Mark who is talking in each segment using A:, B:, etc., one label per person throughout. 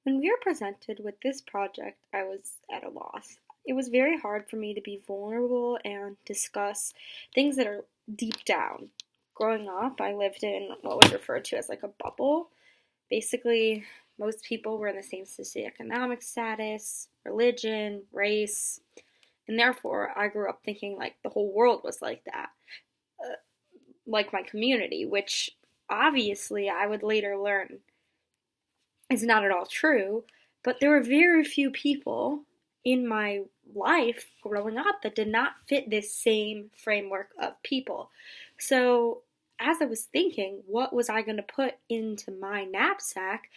A: When we were presented with this project, I was at a loss. It was very hard for me to be vulnerable and discuss things that are deep down. Growing up, I lived in what was referred to as like a bubble. Basically, most people were in the same socioeconomic status, religion, race, and therefore I grew up thinking like the whole world was like that, uh, like my community, which obviously I would later learn is not at all true, but there were very few people in my life growing up that did not fit this same framework of people. So, as I was thinking, what was I going to put into my knapsack?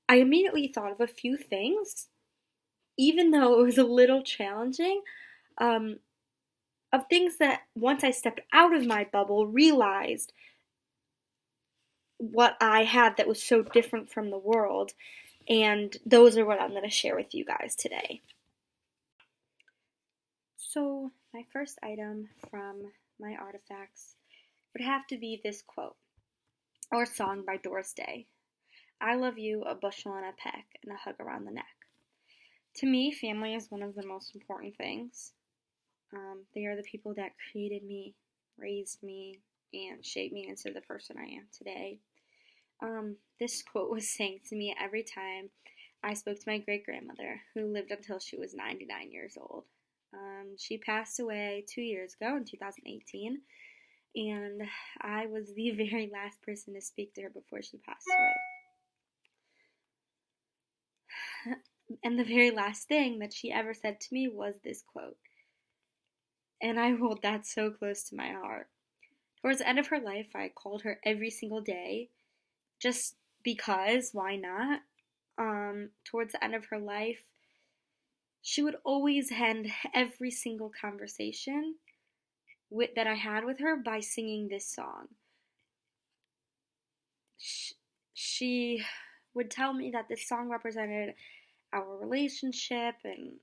A: I immediately thought of a few things, even though it was a little challenging, um, of things that once I stepped out of my bubble, realized what I had that was so different from the world. And those are what I'm going to share with you guys today. So, my first item from my artifacts would have to be this quote or song by Doris Day. I love you, a bushel and a peck, and a hug around the neck. To me, family is one of the most important things. They are the people that created me, raised me, and shaped me into the person I am today. This quote was sang to me every time I spoke to my great grandmother, who lived until she was 99 years old. She passed away 2 years ago in 2018, and I was the very last person to speak to her before she passed away. And the very last thing that she ever said to me was this quote, and I hold that so close to my heart. Towards the end of her life, I called her every single day, just because, why not? Towards the end of her life, she would always end every single conversation that I had with her by singing this song. She would tell me that this song represented our relationship, and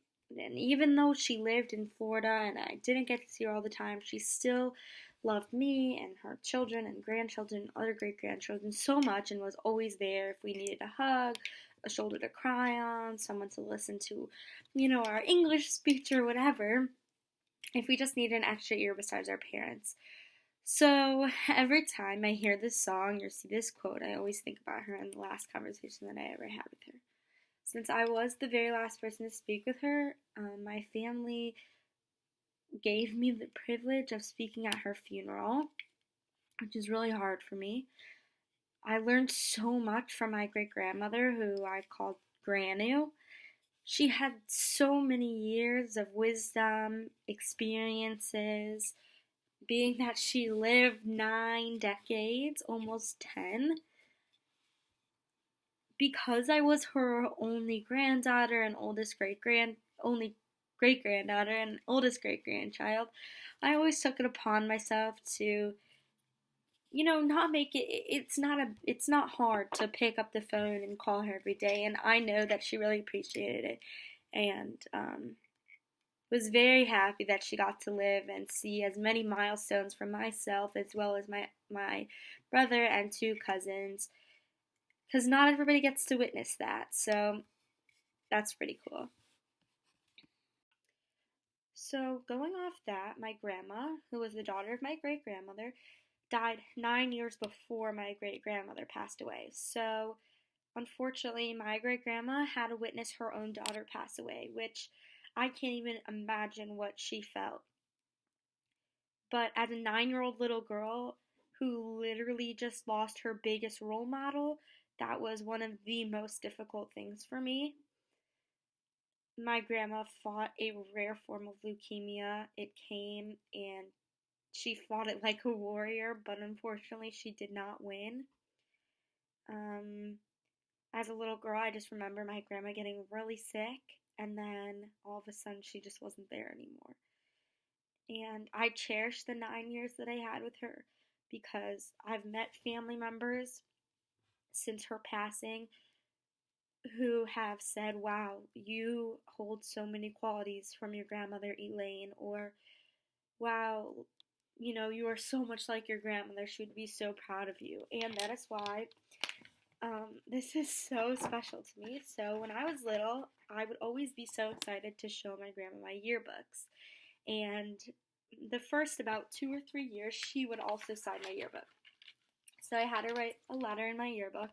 A: even though she lived in Florida and I didn't get to see her all the time, she still loved me and her children and grandchildren and other great grandchildren so much, and was always there if we needed a hug, a shoulder to cry on, someone to listen to, our English speech or whatever, if we just needed an extra ear besides our parents. So every time I hear this song or see this quote, I always think about her and the last conversation that I ever had with her. Since I was the very last person to speak with her, my family gave me the privilege of speaking at her funeral, which is really hard for me. I learned so much from my great grandmother, who I called Granu. She had so many years of wisdom, experiences, being that she lived 9 decades, almost 10. Because I was her only granddaughter and only great granddaughter and oldest great grandchild, I always took it upon myself to, not make it. It's not hard to pick up the phone and call her every day, and I know that she really appreciated it, and was very happy that she got to live and see as many milestones for myself as well as my brother and 2 cousins, because not everybody gets to witness that, so that's pretty cool. So, going off that, my grandma, who was the daughter of my great grandmother, died 9 years before my great grandmother passed away. So, unfortunately, my great grandma had to witness her own daughter pass away, which I can't even imagine what she felt. But as a 9-year-old little girl who literally just lost her biggest role model, that was one of the most difficult things for me. My grandma fought a rare form of leukemia. It came and she fought it like a warrior, but unfortunately she did not win. As a little girl, I just remember my grandma getting really sick, and then all of a sudden she just wasn't there anymore. And I cherish the 9 years that I had with her, because I've met family members since her passing who have said, wow, you hold so many qualities from your grandmother Elaine, or wow, you are so much like your grandmother. She would be so proud of you. And that is why This is so special to me. So when I was little, I would always be so excited to show my grandma my yearbooks. And the first about 2 or 3 years, she would also sign my yearbook. So I had her write a letter in my yearbook.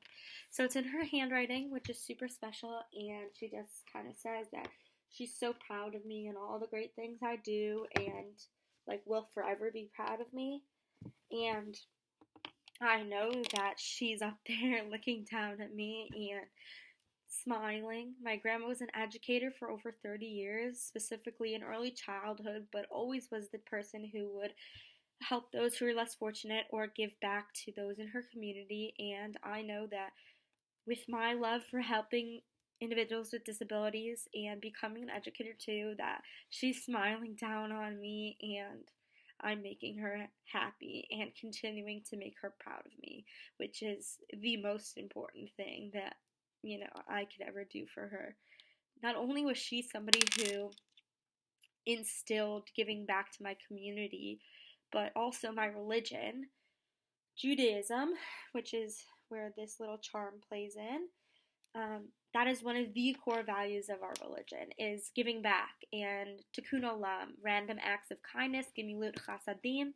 A: So it's in her handwriting, which is super special, and she just kind of says that she's so proud of me and all the great things I do, and like will forever be proud of me. And I know that she's up there looking down at me and smiling. My grandma was an educator for over 30 years, specifically in early childhood, but always was the person who would help those who are less fortunate or give back to those in her community. And I know that with my love for helping individuals with disabilities and becoming an educator too, that she's smiling down on me and I'm making her happy and continuing to make her proud of me, which is the most important thing that, I could ever do for her. Not only was she somebody who instilled giving back to my community, but also my religion, Judaism, which is where this little charm plays in. That is one of the core values of our religion, is giving back and tikkun olam, random acts of kindness, gemilut chasadim.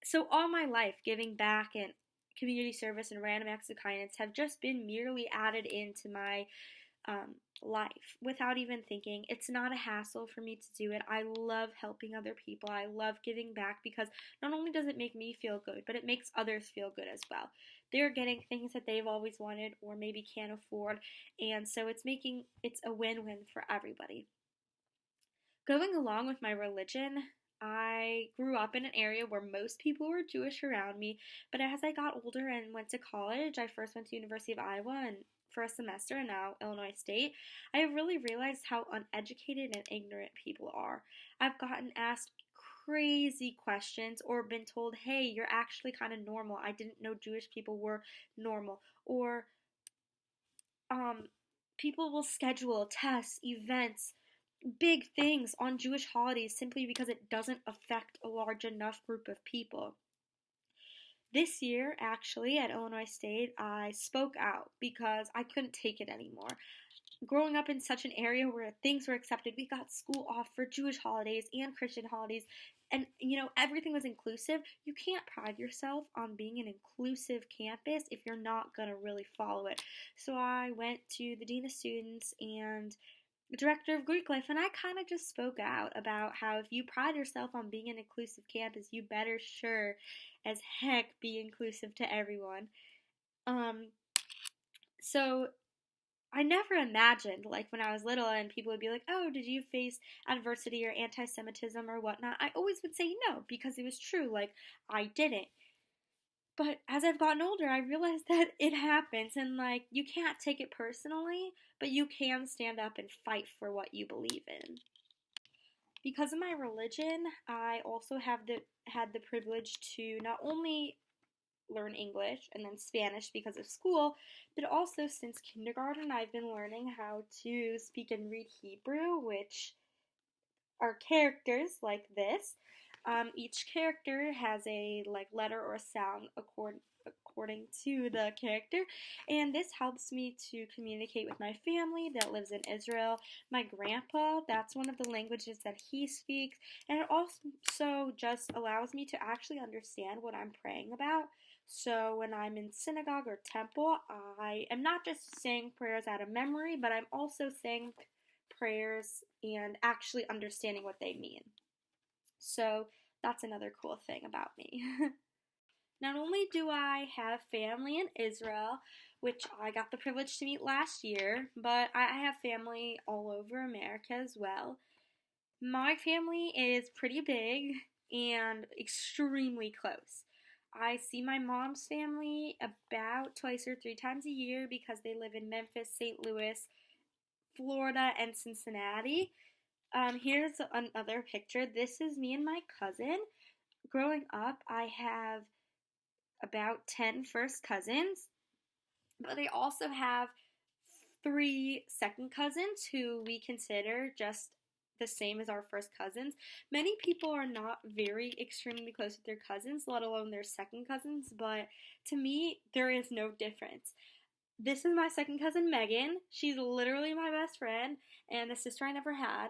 A: So all my life, giving back and community service and random acts of kindness have just been merely added into my life without even thinking. It's not a hassle for me to do it. I love helping other people. I love giving back because not only does it make me feel good, but it makes others feel good as well. They're getting things that they've always wanted or maybe can't afford, and so it's a win-win for everybody. Going along with my religion, I grew up in an area where most people were Jewish around me, but as I got older and went to college, I first went to University of Iowa and for a semester and now Illinois State, I have really realized how uneducated and ignorant people are. I've gotten asked crazy questions or been told, hey, you're actually kind of normal. I didn't know Jewish people were normal. Or people will schedule tests, events, big things on Jewish holidays simply because it doesn't affect a large enough group of people. This year, actually, at Illinois State, I spoke out because I couldn't take it anymore. Growing up in such an area where things were accepted, we got school off for Jewish holidays and Christian holidays, and everything was inclusive. You can't pride yourself on being an inclusive campus if you're not going to really follow it. So I went to the Dean of Students and the director of Greek life, and I kind of just spoke out about how if you pride yourself on being an inclusive campus, you better sure as heck be inclusive to everyone. So I never imagined, like, when I was little and people would be like, oh, did you face adversity or anti-Semitism or whatnot? I always would say no, because it was true, like, I didn't. But as I've gotten older, I realized that it happens, and, like, you can't take it personally, but you can stand up and fight for what you believe in. Because of my religion, I also had the privilege to not only learn English and then Spanish because of school, but also since kindergarten I've been learning how to speak and read Hebrew, which are characters like this. Each character has a letter or sound according to the character, and this helps me to communicate with my family that lives in Israel. My grandpa, that's one of the languages that he speaks, and it also just allows me to actually understand what I'm praying about. So when I'm in synagogue or temple, I am not just saying prayers out of memory, but I'm also saying prayers and actually understanding what they mean. So that's another cool thing about me. Not only do I have family in Israel, which I got the privilege to meet last year, but I have family all over America as well. My family is pretty big and extremely close. I see my mom's family about twice or three times a year because they live in Memphis, St. Louis, Florida, and Cincinnati. Here's another picture. This is me and my cousin. Growing up, I have about 10 first cousins, but I also have 3 second cousins who we consider just the same as our first cousins. Many people are not very extremely close with their cousins, let alone their second cousins, but to me, there is no difference. This is my second cousin, Megan. She's literally my best friend and the sister I never had.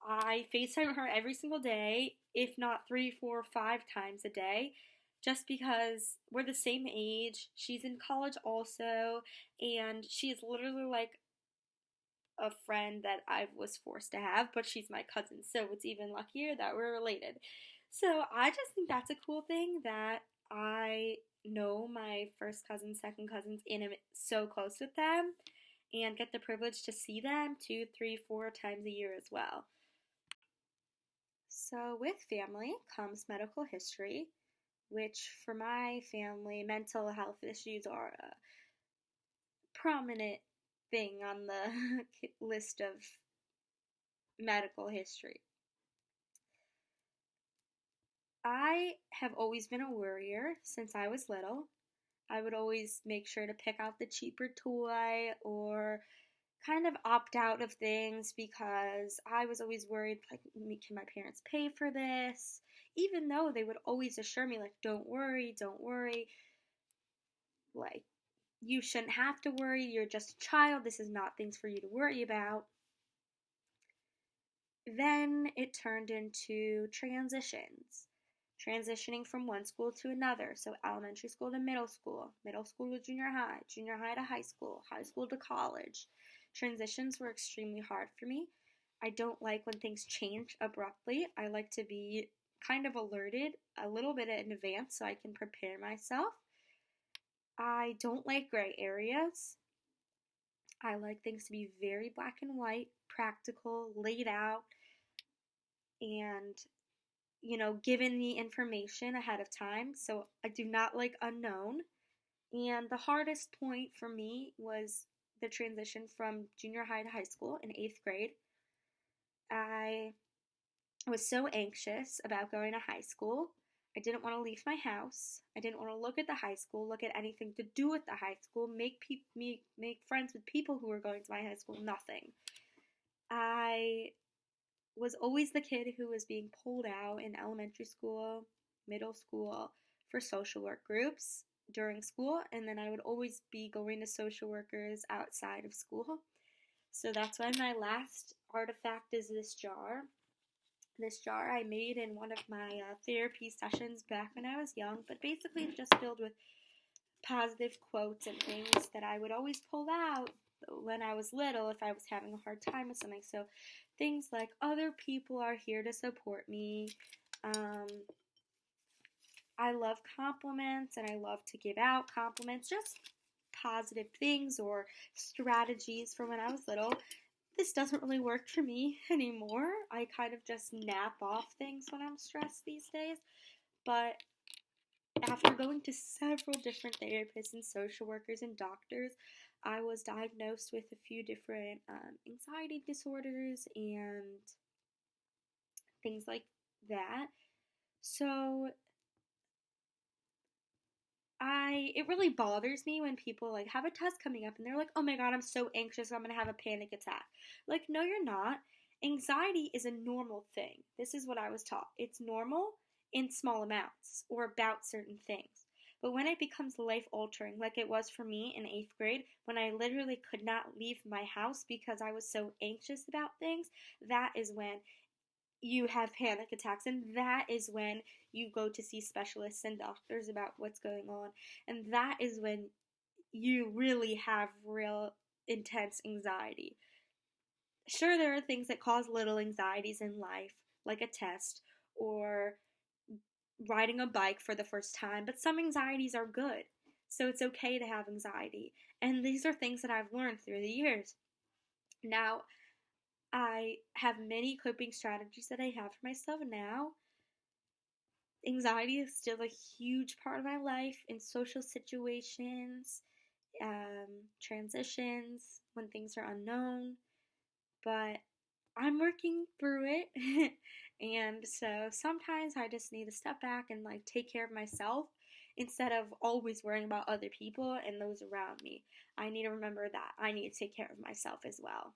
A: I FaceTime her every single day, if not 3, 4, 5 times a day, just because we're the same age. She's in college also, and she's literally like a friend that I was forced to have, but she's my cousin, so it's even luckier that we're related. So I just think that's a cool thing that I know my first cousins, second cousins, and am so close with them, and get the privilege to see them 2, 3, 4 times a year as well. So, with family comes medical history, which for my family, mental health issues are a prominent thing on the list of medical history. I have always been a worrier since I was little. I would always make sure to pick out the cheaper toy or kind of opt out of things because I was always worried, like, can my parents pay for this? Even though they would always assure me, like, don't worry, like, you shouldn't have to worry, you're just a child, this is not things for you to worry about. Then it turned into transitioning from one school to another. So elementary school to middle school to junior high to high school to college. Transitions were extremely hard for me. I don't like when things change abruptly. I like to be kind of alerted a little bit in advance so I can prepare myself. I don't like gray areas. I like things to be very black and white, practical, laid out, and given the information ahead of time. So I do not like unknown. And the hardest point for me was the transition from junior high to high school in 8th grade. I was so anxious about going to high school. I didn't want to leave my house. I didn't want to look at the high school, look at anything to do with the high school, make friends with people who were going to my high school, nothing. I was always the kid who was being pulled out in elementary school, middle school for social work groups during school, and then I would always be going to social workers outside of school. So that's why my last artifact is this jar. This jar I made in one of my therapy sessions back when I was young, but basically it's just filled with positive quotes and things that I would always pull out when I was little if I was having a hard time with something. So things like, other people are here to support me. I love compliments and I love to give out compliments, just positive things or strategies from when I was little. This doesn't really work for me anymore. I kind of just nap off things when I'm stressed these days. But after going to several different therapists and social workers and doctors, I was diagnosed with a few different anxiety disorders and things like that. So it really bothers me when people like have a test coming up and they're like, oh my god, I'm so anxious, I'm gonna have a panic attack. Like, no, you're not. Anxiety is a normal thing. This is what I was taught. It's normal in small amounts or about certain things. But when it becomes life altering, like it was for me in 8th grade, when I literally could not leave my house because I was so anxious about things, that is when you have panic attacks, and that is when you go to see specialists and doctors about what's going on, and that is when you really have real intense anxiety. Sure, there are things that cause little anxieties in life, like a test or riding a bike for the first time, but some anxieties are good, so it's okay to have anxiety, and these are things that I've learned through the years. Now, I have many coping strategies that I have for myself now. Anxiety is still a huge part of my life in social situations, transitions, when things are unknown, but I'm working through it. And so sometimes I just need to step back and like take care of myself instead of always worrying about other people and those around me. I need to remember that I need to take care of myself as well.